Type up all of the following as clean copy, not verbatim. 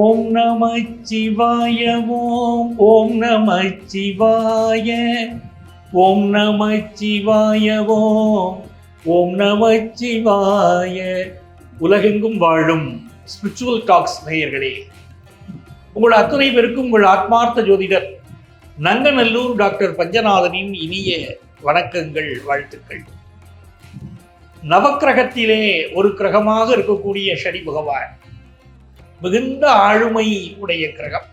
ஓம் நமச்சிவாய ஓம் நமச்சிவாய ஓம் நமச்சிவாய ஓம் நமச்சிவாய. உலகெங்கும் வாழும் spiritual tax நேயர்களே, உங்கள் அத்தனை பேருக்கும் உங்கள் ஆத்மார்த்த ஜோதிடர் நங்கநல்லூர் டாக்டர் பஞ்சநாதனின் இனிய வணக்கங்கள், வாழ்த்துக்கள். நவக்கிரகத்திலே ஒரு கிரகமாக இருக்கக்கூடிய சனி பகவான் மிகுந்த ஆளுமை உடைய கிரகம்.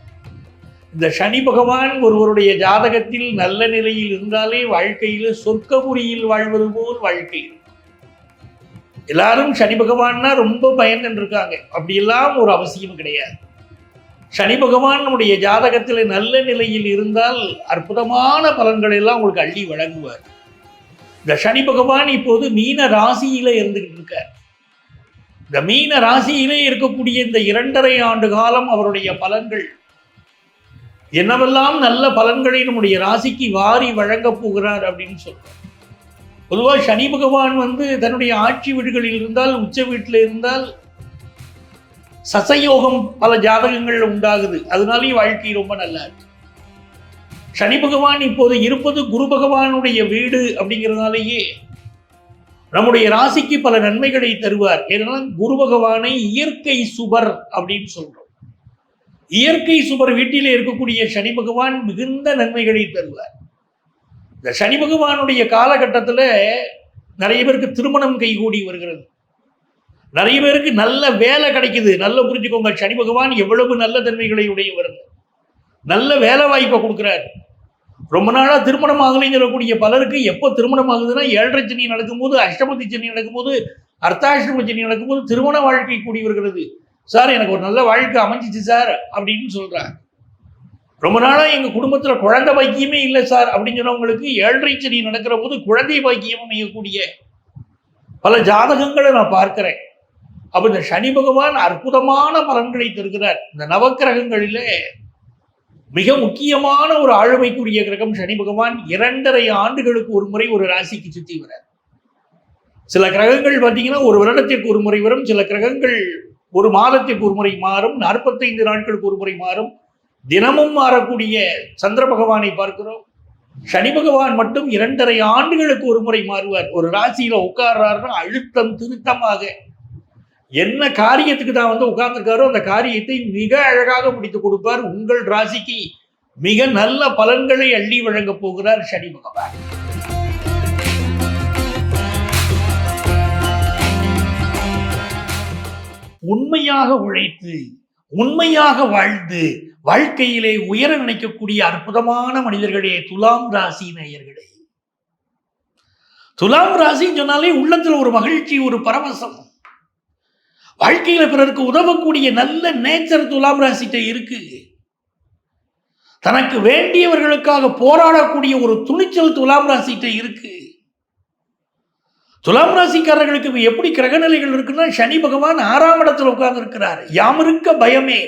இந்த சனி பகவான் ஒருவருடைய ஜாதகத்தில் நல்ல நிலையில் இருந்தாலே வாழ்க்கையில் சொர்க்கபுரியில் வாழ்வது போல் வாழ்க்கை. எல்லாரும் சனி பகவான்னா ரொம்ப பயந்துட்டு இருக்காங்க. அப்படியெல்லாம் ஒரு அவசியம் கிடையாது. சனி பகவான் நம்முடைய ஜாதகத்தில் நல்ல நிலையில் இருந்தால் அற்புதமான பலன்களை எல்லாம் உங்களுக்கு அள்ளி வழங்குவார். இந்த சனி பகவான் இப்போது மீன ராசியில இருந்துகிட்டு இருக்கார். இந்த மீன ராசியிலே இருக்கக்கூடிய இந்த 2.5 ஆண்டு காலம் அவருடைய பலன்கள் என்னவெல்லாம் நல்ல பலன்களை நம்முடைய ராசிக்கு வாரி வழங்கப் போகிறார் அப்படின்னு சொல்றார். பொதுவாக சனி பகவான் தன்னுடைய ஆட்சி வீடுகளில் இருந்தால், உச்ச வீட்டில் இருந்தால் சசயோகம் பல ஜாதகங்கள் உண்டாகுது. அதனாலேயே வாழ்க்கை ரொம்ப நல்லா இருக்கு. சனி பகவான் இப்போது இருப்பது குரு பகவானுடைய வீடு அப்படிங்கிறதுனாலேயே நம்முடைய ராசிக்கு பல நன்மைகளை தருவார். ஏன்னா குரு பகவானை இயற்கை சுபர் அப்படின்னு சொல்றோம். இயற்கை சுபர் வீட்டிலே இருக்கக்கூடிய சனி பகவான் மிகுந்த நன்மைகளை தருவார். இந்த சனி பகவானுடைய காலகட்டத்தில் நிறைய பேருக்கு திருமணம் கைகூடி வருகிறது. நிறைய பேருக்கு நல்ல வேலை கிடைக்குது. நல்லா புரிஞ்சுக்கோங்க, சனி பகவான் எவ்வளவு நல்ல தன்மைகளை உடையவர். நல்ல வேலை வாய்ப்பை கொடுக்குறாரு. ரொம்ப நாளாக திருமணம் ஆகலைன்னு சொல்லக்கூடிய பலருக்கு எப்போ திருமணம் ஆகுதுன்னா 7.5 சனி நடக்கும்போது, அஷ்டமதி சனி நடக்கும்போது, அர்த்தாஷ்டம சனி நடக்கும்போது திருமண வாழ்க்கை கூடி வருகிறது. சார், எனக்கு ஒரு நல்ல வாழ்க்கை அமைஞ்சிச்சு சார் அப்படின்னு சொல்றாங்க. ரொம்ப நாளாக எங்கள் குடும்பத்தில் குழந்தை பாக்கியமே இல்லை சார் அப்படின்னு சொன்னவங்களுக்கு 7.5 சனி நடக்கிற போது குழந்தை பாக்கியம் அமையக்கூடிய பல ஜாதகங்களை நான் பார்க்கிறேன். அப்போ இந்த சனி பகவான் அற்புதமான பலன்களை தருகிறார். இந்த நவக்கிரகங்களிலே மிக முக்கியமான ஒரு ஆளுமைக்குரிய கிரகம் சனி பகவான். 2.5 ஆண்டுகளுக்கு ஒரு முறை ஒரு ராசிக்கு சுற்றி வரார். சில கிரகங்கள் பார்த்தீங்கன்னா ஒரு வருடத்திற்கு ஒரு முறை வரும். சில கிரகங்கள் ஒரு மாதத்திற்கு ஒரு முறை மாறும். 45 நாட்களுக்கு ஒரு முறை மாறும். தினமும் மாறக்கூடிய சந்திர பகவானை பார்க்கிறோம். சனி பகவான் மட்டும் 2.5 ஆண்டுகளுக்கு ஒரு முறை மாறுவார். ஒரு ராசியில உட்கார்றாருன்னா அழுத்தம் திருத்தமாக என்ன காரியத்துக்கு தான் உட்கார்ந்துருக்காரோ அந்த காரியத்தை மிக அழகாக முடித்து கொடுப்பார். உங்கள் ராசிக்கு மிக நல்ல பலன்களை அள்ளி வழங்க போகிறார் சனி பகவான். உண்மையாக உழைத்து, உண்மையாக வாழ்ந்து, வாழ்க்கையிலே உயர நினைக்கக்கூடிய அற்புதமான மனிதர்களே துலாம் ராசி நேயர்களே. துலாம் ராசின்னு சொன்னாலே உள்ளத்துல ஒரு மகிழ்ச்சி, ஒரு பரவசம். வாழ்க்கையில பிறருக்கு உதவக்கூடிய நல்ல நேச்சர் துலாம் ராசிட்ட இருக்கு. தனக்கு வேண்டியவர்களுக்காக போராடக்கூடிய ஒரு துணிச்சல் துலாம் ராசிட்ட இருக்கு. துலாம் ராசிக்காரர்களுக்கு எப்படி கிரகநிலைகள் இருக்குன்னா, சனி பகவான் 6ஆம் இடத்துல உட்கார்ந்து இருக்கிறார். யாமிருக்க பயமே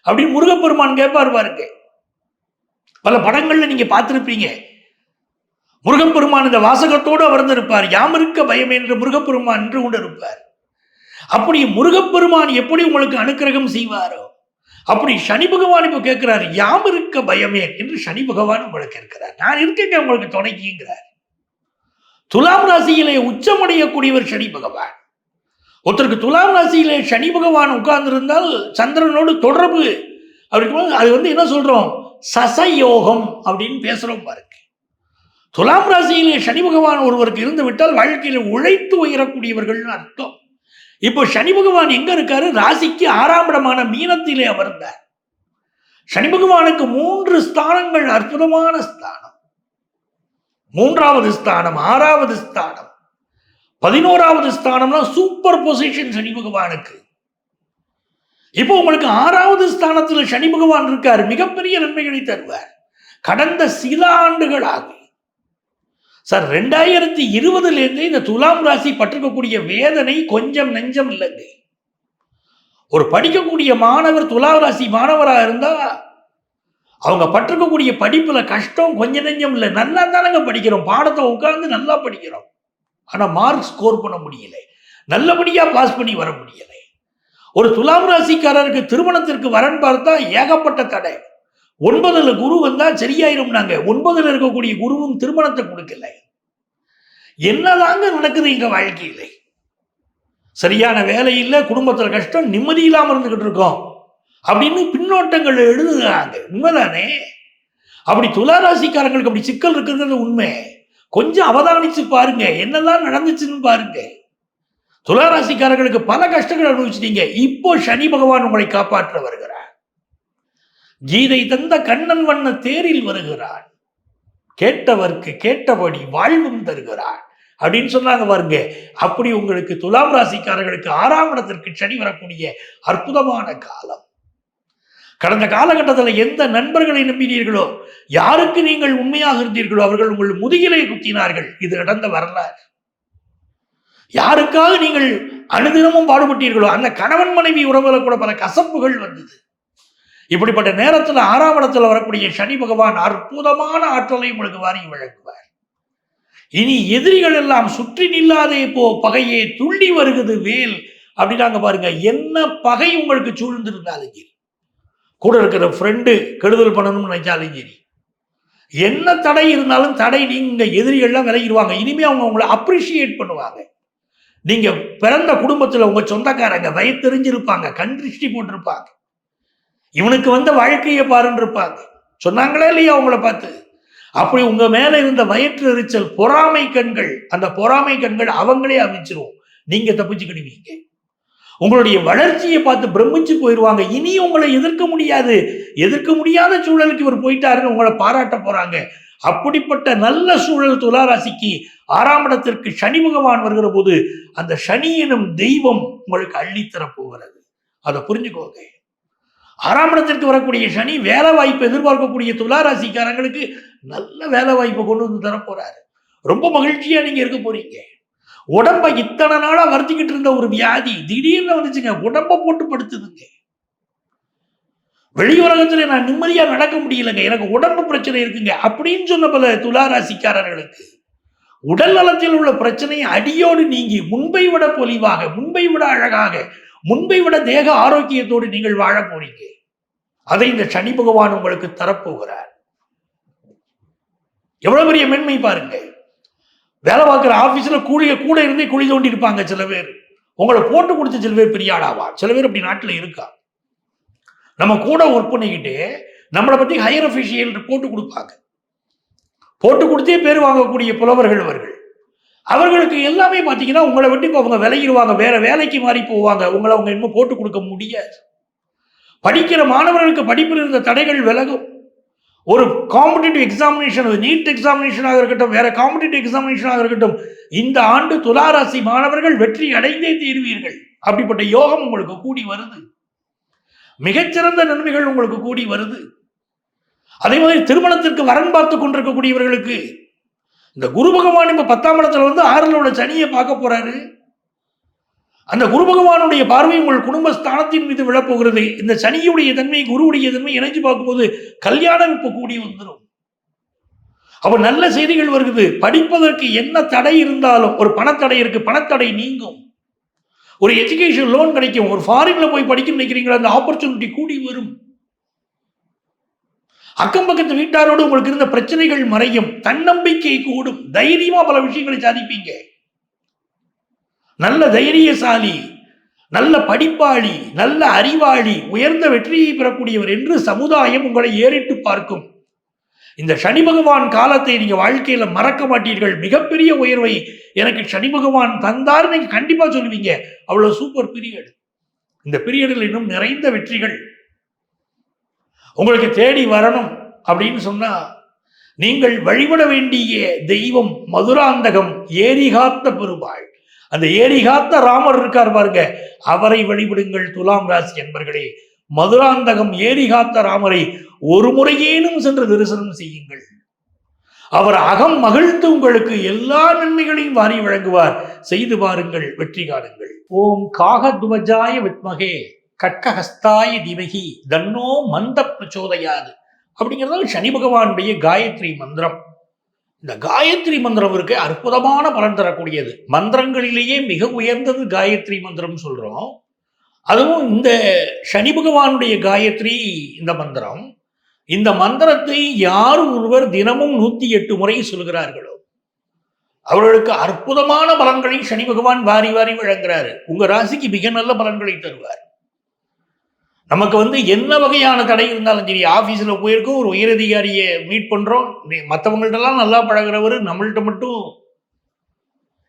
அப்படின்னு முருகப்பெருமான் கேட்பார் பாருங்க. பல படங்கள்ல நீங்க பார்த்திருப்பீங்க. முருகப்பெருமான் இந்த வாசகத்தோடு அமர்ந்திருப்பார். யாமிருக்க பயமே என்று முருகப்பெருமான் என்று கொண்டு இருப்பார். அப்படி முருகப்பெருமான் எப்படி உங்களுக்கு அனுக்கிரகம் செய்வாரோ அப்படி சனி பகவான் இப்போ கேட்கிறார், யாமிருக்க பயமே என்று சனி பகவான் உங்களுக்கு இருக்கிறார். நான் இருக்கேங்க உங்களுக்கு துணைக்குங்கிறார். துலாம் ராசியிலே உச்சமடையக்கூடியவர் சனி பகவான். ஒருத்தருக்கு துலாம் ராசியிலே சனி பகவான் உட்கார்ந்திருந்தால் சந்திரனோடு தொடர்பு அப்படி அது என்ன சொல்றோம், சசயோகம் அப்படின்னு பேசுறோம் பாருங்க. துலாம் ராசியிலே சனி பகவான் ஒருவருக்கு இருந்து விட்டால் வாழ்க்கையில உழைத்து உயரக்கூடியவர்கள் அர்த்தம். இப்போ சனி பகவான் எங்க இருக்காரு? ராசிக்கு 6ஆம் இடமான மீனத்திலே அமர்ந்தார். சனி பகவானுக்கு 3 ஸ்தானங்கள் அற்புதமான ஸ்தானம். 3வது ஸ்தானம், 6வது ஸ்தானம், 11வது ஸ்தானம்னா சூப்பர் பொசிஷன் சனி பகவானுக்கு. இப்போ உங்களுக்கு 6வது ஸ்தானத்துல சனி பகவான் இருக்கார். மிகப்பெரிய நன்மைகளை தருவார். கடந்த சில ஆண்டுகளாக சார் 2020 இந்த துலாம் ராசி பட்டிருக்கக்கூடிய வேதனை கொஞ்சம் நெஞ்சம் இல்லைங்க. ஒரு படிக்கக்கூடிய மாணவர் துலாம் ராசி மாணவராக இருந்தா அவங்க பட்டிருக்கக்கூடிய படிப்புல கஷ்டம் கொஞ்சம் நெஞ்சம் இல்லை. நல்லா தானங்க படிக்கிறோம், பாடத்தை உட்கார்ந்து நல்லா படிக்கிறோம். ஆனா மார்க் ஸ்கோர் பண்ண முடியல, நல்லபடியா பாஸ் பண்ணி வர முடியலை. ஒரு துலாம் ராசிக்காரருக்கு திருமணத்திற்கு வரன் பார்த்தா ஏகப்பட்ட தடை. 9ல் குரு வந்தா சரியாயிரும். 9ல் இருக்கக்கூடிய குருவும் திருமணத்தை கொடுக்கல. என்னதாங்க நடக்குது எங்க வாழ்க்கையில? சரியான வேலை இல்லை, குடும்பத்தில் கஷ்டம், நிம்மதி இல்லாமல் இருந்துகிட்டு இருக்கோம் அப்படின்னு பின்னோட்டங்கள் எழுதுகிறாங்க. உண்மைதானே? அப்படி துளாராசிக்காரங்களுக்கு அப்படி சிக்கல் இருக்குங்கிறது உண்மை. கொஞ்சம் அவதானிச்சு பாருங்க, என்னெல்லாம் நடந்துச்சுன்னு பாருங்க. துளாராசிக்காரர்களுக்கு பல கஷ்டங்கள் அனுபவிச்சிட்டீங்க. இப்போ சனி பகவான் உங்களை காப்பாற்ற வருகிறார். கீதை தந்த கண்ணன் வண்ண தேரில் வருகிறார். கேட்டவர்க்கு கேட்டபடி வாழ்வும் தருகிறார் அப்படின்னு சொன்னாங்க பாருங்க. அப்படி உங்களுக்கு துலாம் ராசிக்காரர்களுக்கு 6ஆம் இடத்திற்கு சனி வரக்கூடிய அற்புதமான காலம். கடந்த காலகட்டத்தில் எந்த நண்பர்களை நம்பினீர்களோ, யாருக்கு நீங்கள் உண்மையாக இருந்தீர்களோ, அவர்கள் உங்கள் முதுகிலே குத்தினார்கள். இது நடந்த வரலாறு. யாருக்காக நீங்கள் அனுதினமும் பாடுபட்டீர்களோ, அந்த கணவன் மனைவி உறவுல கூட பல கசப்புகள் வந்தது. இப்படிப்பட்ட நேரத்தில் 6ஆம் இடத்துல வரக்கூடிய சனி பகவான் அற்புதமான ஆற்றலை உங்களுக்கு வாரி வழங்குவார். இனி எதிரிகள் எல்லாம் சுற்றி நில்லாதே போ, பகையே துள்ளி வருகிறது வேல் அப்படின்னாங்க பாருங்க. என்ன பகை உங்களுக்கு சூழ்ந்திருந்தாலும் கூட இருக்கிற ஃப்ரெண்டு கெடுதல் பண்ணணும்னு நினைச்சாலும் சரி, என்ன தடை இருந்தாலும் தடை நீங்க எதிரிகள்லாம் விலகிடுவாங்க. இனிமே அவங்க உங்களை அப்ரிஷியேட் பண்ணுவாங்க. நீங்க பிறந்த குடும்பத்தில் உங்க சொந்தக்காரங்க வயத்தெரிஞ்சிருப்பாங்க, கண் திருஷ்டி போட்டிருப்பாங்க. இவனுக்கு வந்த வாழ்க்கையை பாருன்னு இருப்பாங்க. சொன்னாங்களே இல்லையா அவங்கள பார்த்து? அப்படி உங்க மேல இருந்த வயிற்று எரிச்சல், பொறாமை கண்கள், அந்த பொறாமை கண்கள் அவங்களே அமைச்சிரும். நீங்க தப்பிச்சுக்கிடுவீங்க. உங்களுடைய வளர்ச்சியை பார்த்து பிரமிச்சு போயிடுவாங்க. இனி உங்களை எதிர்க்க முடியாது, எதிர்க்க முடியாத சூழலுக்கு இவர் போயிட்டாருன்னு உங்களை பாராட்ட போறாங்க. அப்படிப்பட்ட நல்ல சூழல் துளாராசிக்கு 6ஆம் இடத்திற்கு சனி பகவான் வருகிற போது அந்த சனி எனும் தெய்வம் உங்களுக்கு அள்ளித்தர போகிறது. அதை புரிஞ்சுக்கோங்க. 6ஆம் இடத்திற்கு வரக்கூடிய சனி வேலை வாய்ப்பு எதிர்பார்க்கக்கூடிய துளாராசிக்காரங்களுக்கு நல்ல வேலை வாய்ப்பை கொண்டு வந்து தர போறாரு. ரொம்ப மகிழ்ச்சியா நீங்க இருக்க போறீங்க. உடம்ப இத்தனை நாளா வருத்திக்கிட்டு இருந்த ஒரு வியாதி திடீர்னு வந்துச்சுங்க, உடம்ப போட்டு படுத்துதுங்க. வெளியுலகத்துல நான் நிம்மதியா நடக்க முடியலங்க, எனக்கு உடம்பு பிரச்சனை இருக்குங்க அப்படின்னு சொன்ன பல துளாராசிக்காரர்களுக்கு உடல் நலத்தில் உள்ள பிரச்சனையை அடியோடு நீங்கி முன்பை விட பொலிவாக, முன்பை விட அழகாக, முன்பை விட தேக ஆரோக்கியத்தோடு நீங்கள் வாழ போறீங்க. அதை இந்த சனி பகவான் உங்களுக்கு தரப்போகிறார். எவ்வளவு பெரிய மென்மை பாருங்க. வேலை பார்க்குற ஆபீஸ்ல கூட இருந்தே குழி தோண்டி இருப்பாங்க சில பேர். உங்களை போட்டு கொடுத்த சில பேர் பெரிய ஆளாவா, சில பேர் அப்படி நாட்டில் இருக்கா. நம்ம கூட ஒர்க் பண்ணிக்கிட்டு நம்மளை பத்தி ஹையர் அஃபிஷியல் போட்டு கொடுப்பாங்க. போட்டு கொடுத்தே பேர் வாங்கக்கூடிய புலவர்கள் அவர்களுக்கு எல்லாமே பார்த்தீங்கன்னா உங்களை விட்டு இப்போ அவங்க விலகிடுவாங்க, வேற வேலைக்கு மாறி போவாங்க. உங்களை அவங்க இன்னும் போட்டு கொடுக்க முடியாது. படிக்கிற மாணவர்களுக்கு படிப்பில் இருந்த தடைகள் விலகும். ஒரு காம்படிட்டிவ் எக்ஸாமினேஷன், நீட் எக்ஸாமினேஷனாக இருக்கட்டும், வேற காம்படிட்டிவ் எக்ஸாமினேஷனாக இருக்கட்டும், இந்த ஆண்டு துளாராசி மாணவர்கள் வெற்றி அடைந்தே தீர்வீர்கள். அப்படிப்பட்ட யோகம் உங்களுக்கு கூடி வருது. மிகச்சிறந்த நன்மைகள் உங்களுக்கு கூடி வருது. அதே மாதிரி திருமணத்திற்கு வரன் பார்த்து கொண்டிருக்கக்கூடியவர்களுக்கு இந்த குரு பகவான் இப்ப 10ஆம் இடத்துல வந்து 6ல் உள்ள சனியை பார்க்க போறாரு. அந்த குரு பகவானுடைய பார்வை உங்கள் குடும்பஸ்தானத்தின் மீது விழப்போகிறது. இந்த சனியுடைய தன்மை, குருவுடைய தன்மை இணைஞ்சு பார்க்கும்போது கல்யாணம் இப்ப கூடி வந்துடும். அப்ப நல்ல செய்திகள் வருகிறது. படிப்பதற்கு என்ன தடை இருந்தாலும், ஒரு பணத்தடை இருக்கு, பணத்தடை நீங்கும். ஒரு எஜுகேஷன் லோன் கிடைக்கும். ஒரு ஃபாரின்ல போய் படிக்க நினைக்கிறீங்களா, அந்த ஆப்பர்ச்சுனிட்டி கூடி வரும். அக்கம் பக்கத்து வீட்டாரோடு உங்களுக்கு இருந்த பிரச்சனைகள் மறையும். தன்னம்பிக்கை கூடும். தைரியமா பல விஷயங்களை சாதிப்பீங்க. நல்ல தைரியசாலி, நல்ல படிப்பாளி, நல்ல அறிவாளி, உயர்ந்த வெற்றியை பெறக்கூடியவர் என்று சமுதாயம் உங்களை ஏறிட்டு பார்க்கும். இந்த சனி பகவான் காலத்தை நீங்க வாழ்க்கையில மறக்க மாட்டீர்கள். மிகப்பெரிய உயர்வை எனக்கு சனி பகவான் தந்தார் நீங்க கண்டிப்பா சொல்லுவீங்க. அவ்வளவு சூப்பர் பீரியட். இந்த பீரியடில் இன்னும் நிறைந்த வெற்றிகள் உங்களுக்கு தேடி வரணும் அப்படின்னு சொன்னா நீங்கள் வழிபட வேண்டிய தெய்வம் மதுராந்தகம் ஏரிகாத்த பெருமாள். அந்த ஏரிகாத்த ராமர் இருக்கார் பாருங்க, அவரை வழிபடுங்கள் துலாம் ராசி என்பர்களே. மதுராந்தகம் ஏரிகாத்த ராமரை ஒரு முறையேனும் சென்று தரிசனம் செய்யுங்கள். அவர் அகம் மகிழ்ந்து உங்களுக்கு எல்லா நன்மைகளையும் வாரி வழங்குவார். செய்து பாருங்கள், வெற்றி காணுங்கள். ஓம் காகத்வஜாய வித்மகே கட்கஹஸ்தாய தீமகி தன்னோ மந்த பிரச்சோதயாது அப்படிங்கிறது சனி பகவானுடைய காயத்ரி மந்திரம். இந்த காயத்ரி மந்திரம் இருக்கு, அற்புதமான பலன் தரக்கூடியது. மந்திரங்களிலேயே மிக உயர்ந்தது காயத்ரி மந்திரம் சொல்றோம். அதுவும் இந்த சனி பகவானுடைய காயத்ரி இந்த மந்திரம், இந்த மந்திரத்தை யார் ஒருவர் தினமும் 108 முறை சொல்கிறார்களோ அவர்களுக்கு அற்புதமான பலன்களை சனி பகவான் வாரி வாரி வழங்குறாரு. உங்க ராசிக்கு மிக நல்ல பலன்களை தருவார். நமக்கு என்ன வகையான தடை இருந்தாலும் சரி, ஆபீஸ்ல போயிருக்கோம், ஒரு உயரதிகாரியை மீட் பண்றோம், மற்றவங்கள்ட்டெல்லாம் நல்லா பழகிறவர் நம்மள்கிட்ட மட்டும்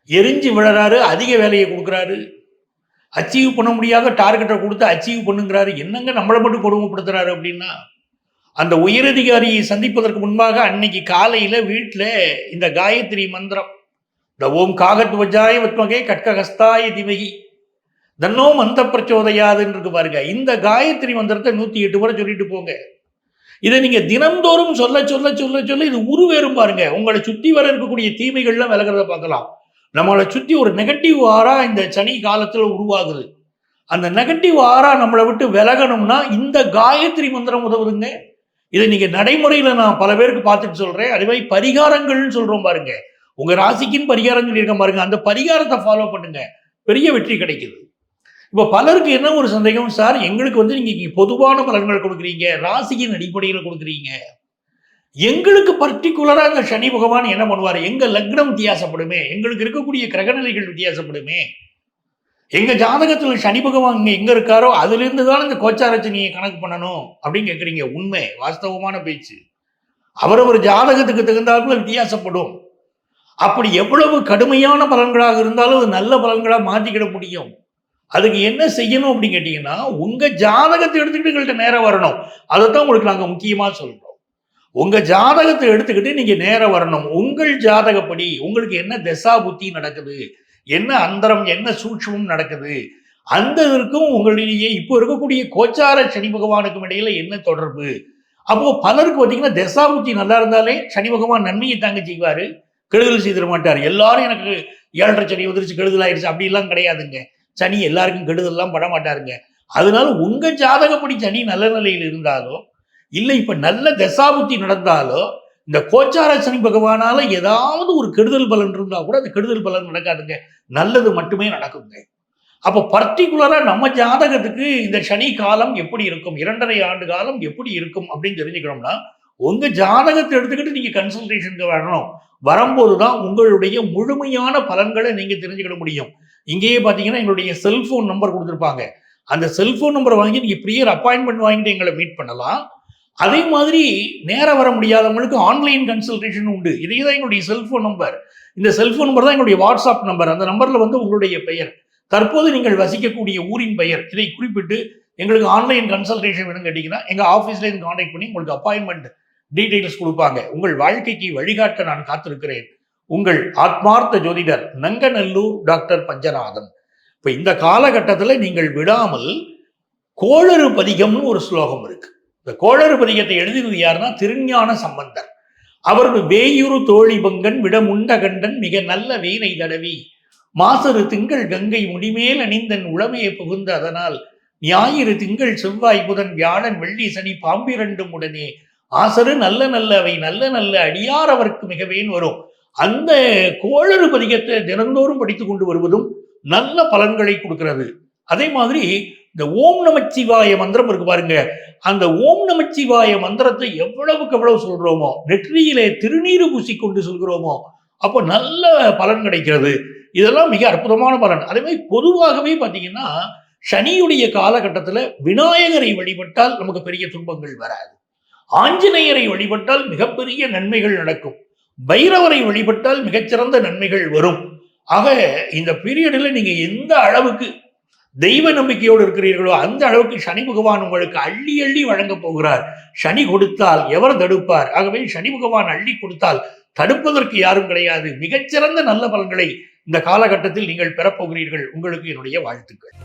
எரிஞ்சு விழறாரு, அதிக வேலையை கொடுக்குறாரு, அச்சீவ் பண்ண முடியாத டார்கெட்டை கொடுத்து அச்சீவ் பண்ணுங்கிறாரு. என்னங்க நம்மளை மட்டும் கொடுமைப்படுத்துறாரு அப்படின்னா, அந்த உயரதிகாரியை சந்திப்பதற்கு முன்பாக அன்னைக்கு காலையில வீட்டில் இந்த காயத்ரி மந்திரம், இந்த ஓம் காகத் வஜாய வத்மகே கட்கஹஸ்தாய திமகி தன்னோ மந்த பிரச்சோதையாதுன்னு இருக்கு பாருங்க. இந்த காயத்ரி மந்திரத்தை 108 முறை சொல்லிட்டு போங்க. இதை நீங்க தினந்தோறும் சொல்ல சொல்ல சொல்ல சொல்ல இது உருவேறும் பாருங்க. உங்களை சுற்றி வர இருக்கக்கூடிய தீமைகள்லாம் விலகிறத பார்க்கலாம். நம்மளை சுற்றி ஒரு நெகட்டிவ் ஆரா இந்த சனி காலத்துல உருவாகுது. அந்த நெகட்டிவ் ஆரா நம்மளை விட்டு விலகணும்னா இந்த காயத்ரி மந்திரம் உதவுதுங்க. இதை நீங்க நடைமுறையில நான் பல பேருக்கு பார்த்துட்டு சொல்றேன். அதே மாதிரி பரிகாரங்கள்னு சொல்றோம் பாருங்க. உங்க ராசிக்குன்னு பரிகாரம் சொல்லியிருக்கேன் பாருங்க. அந்த பரிகாரத்தை ஃபாலோ பண்ணுங்க, பெரிய வெற்றி கிடைக்குது. இப்போ பலருக்கு என்ன ஒரு சந்தேகம், சார் எங்களுக்கு நீங்க பொதுவான பலன்கள் கொடுக்குறீங்க, ராசியின் அடிப்படையில் கொடுக்குறீங்க, எங்களுக்கு பர்டிகுலரா இந்த சனி பகவான் என்ன பண்ணுவார், எங்க லக்னம் வித்தியாசப்படுமே, எங்களுக்கு இருக்கக்கூடிய கிரகநிலைகள் வித்தியாசப்படுமே, எங்க ஜாதகத்துல சனி பகவான் எங்க இருக்காரோ அதுல இருந்து தான் இந்த கோச்சாரச்சனியை கணக்கு பண்ணணும் அப்படின்னு கேட்குறீங்க. உண்மை, வாஸ்தவமான பேச்சு. அவரவர் ஜாதகத்துக்கு தகுந்தாப்புல வித்தியாசப்படும். அப்படி எவ்வளவு கடுமையான பலன்களாக இருந்தாலும் அது நல்ல பலன்களாக மாற்றிக்கிட முடியும். அதுக்கு என்ன செய்யணும் அப்படின்னு கேட்டீங்கன்னா, உங்க ஜாதகத்தை எடுத்துக்கிட்டு எங்கள்கிட்ட நேரம் வரணும். அதைத்தான் உங்களுக்கு நாங்கள் முக்கியமாக சொல்றோம். உங்க ஜாதகத்தை எடுத்துக்கிட்டு நீங்க நேரம் வரணும். உங்கள் ஜாதகப்படி உங்களுக்கு என்ன தசா புத்தி நடக்குது, என்ன அந்தரம், என்ன சூட்சமும் நடக்குது, அந்த இதற்கும் உங்களிலேயே இப்போ இருக்கக்கூடிய கோச்சார சனி பகவானுக்கும் இடையில என்ன தொடர்பு. அப்போ பலருக்கு பார்த்தீங்கன்னா தசா புத்தி நல்லா இருந்தாலே சனி பகவான் நன்மையை தாங்க செய்வாரு, கெடுதல் செய்திட மாட்டார். எல்லாரும் எனக்கு 7.5 சனி வந்துருச்சு, கெடுதல் ஆயிடுச்சு அப்படிலாம் கிடையாதுங்க. சனி எல்லாருக்கும் கெடுதல்லாம் பட மாட்டாருங்க. அதனால உங்க ஜாதகப்படி சனி நல்ல நிலையில் இருந்தாலோ இல்லை இப்ப நல்ல தசாபுத்தி நடந்தாலோ இந்த கோச்சார சனி பகவானால ஏதாவது ஒரு கெடுதல் பலன் இருந்தா கூட அந்த கெடுதல் பலன் நடக்காதுங்க, நல்லது மட்டுமே நடக்குங்க. அப்போ பர்டிகுலரா நம்ம ஜாதகத்துக்கு இந்த சனி காலம் எப்படி இருக்கும், 2.5 ஆண்டு காலம் எப்படி இருக்கும் அப்படின்னு தெரிஞ்சுக்கணும்னா உங்க ஜாதகத்தை எடுத்துக்கிட்டு நீங்க கன்சல்டேஷனுக்கு வரணும். வரும்போதுதான் உங்களுடைய முழுமையான பலன்களை நீங்க தெரிஞ்சுக்கிட முடியும். இங்கேயே பார்த்தீங்கன்னா எங்களுடைய செல்போன் நம்பர் கொடுத்துருப்பாங்க. அந்த செல்போன் நம்பரை வாங்கி நீங்கள் ப்ரியர் அப்பாயின்மெண்ட் வாங்கிட்டு எங்களை மீட் பண்ணலாம். அதே மாதிரி நேரம் வர முடியாதவங்களுக்கு ஆன்லைன் கன்சல்டேஷன் உண்டு. இதே தான் எங்களுடைய செல்போன் நம்பர். இந்த செல்போன் நம்பர் தான் எங்களுடைய வாட்ஸ்அப் நம்பர். அந்த நம்பரில் உங்களுடைய பெயர், தற்போது நீங்கள் வசிக்கக்கூடிய ஊரின் பெயர், இதை குறிப்பிட்டு எங்களுக்கு ஆன்லைன் கன்சல்டேஷன் வேணும்னு கேட்டிங்கன்னா எங்கள் ஆஃபீஸ்லேருந்து கான்டாக்ட் பண்ணி உங்களுக்கு அப்பாயின்மெண்ட் டீட்டெயில்ஸ் கொடுப்பாங்க. உங்கள் வாழ்க்கைக்கு வழிகாட்ட நான் காத்திருக்கிறேன். உங்கள் ஆத்மார்த்த ஜோதிடர் நங்கநல்லூர் டாக்டர் பஞ்சநாதன். இப்போ இந்த காலகட்டத்தில் நீங்கள் விடாமல் கோளறு பதிகம்னு ஒரு ஸ்லோகம் இருக்கு. இந்த கோளறு பதிகத்தை எழுதினது யாருன்னா திருஞான சம்பந்தர். அவர்கள் வேயுறு தோழி பங்கன் விடமுண்ட கண்டன் மிக நல்ல வீணை தடவி மாசரு திங்கள் கங்கை முடிமேல் அணிந்தன் உளமையை புகுந்த அதனால் ஞாயிறு திங்கள் செவ்வாய் புதன் வியாழன் வெள்ளி சனி பாம்பிரண்டும் உடனே ஆசரு நல்ல நல்லவை நல்ல நல்ல அடியார் அவருக்கு மிகவேன் வரும். அந்த கோளறு பதிகத்தை தினந்தோறும் படித்துக் கொண்டு வருவதும் நல்ல பலன்களை கொடுக்கிறது. அதே மாதிரி இந்த ஓம் நமச்சிவாய மந்திரம் இருக்கு பாருங்க. அந்த ஓம் நமச்சிவாய மந்திரத்தை எவ்வளவுக்கு எவ்வளவு சொல்றோமோ, நெற்றியிலே திருநீறு பூசிக்கொண்டு சொல்கிறோமோ, அப்போ நல்ல பலன் கிடைக்கிறது. இதெல்லாம் மிக அற்புதமான பலன். அதே மாதிரி பொதுவாகவே பார்த்தீங்கன்னா சனியுடைய காலகட்டத்தில் விநாயகரை வழிபட்டால் நமக்கு பெரிய துன்பங்கள் வராது. ஆஞ்சநேயரை வழிபட்டால் மிகப்பெரிய நன்மைகள் நடக்கும். பைரவரை வழிபட்டால் மிகச்சிறந்த நன்மைகள் வரும். ஆக இந்த பீரியடில் நீங்க எந்த அளவுக்கு தெய்வ நம்பிக்கையோடு இருக்கிறீர்களோ அந்த அளவுக்கு சனி பகவான் உங்களுக்கு அள்ளி அள்ளி வழங்க போகிறார். சனி கொடுத்தால் எவர் தடுப்பார்? ஆகவே சனி பகவான் அள்ளி கொடுத்தால் தடுப்பதற்கு யாரும் கிடையாது. மிகச்சிறந்த நல்ல பலன்களை இந்த காலகட்டத்தில் நீங்கள் பெறப்போகிறீர்கள். உங்களுக்கு என்னுடைய வாழ்த்துக்கள்.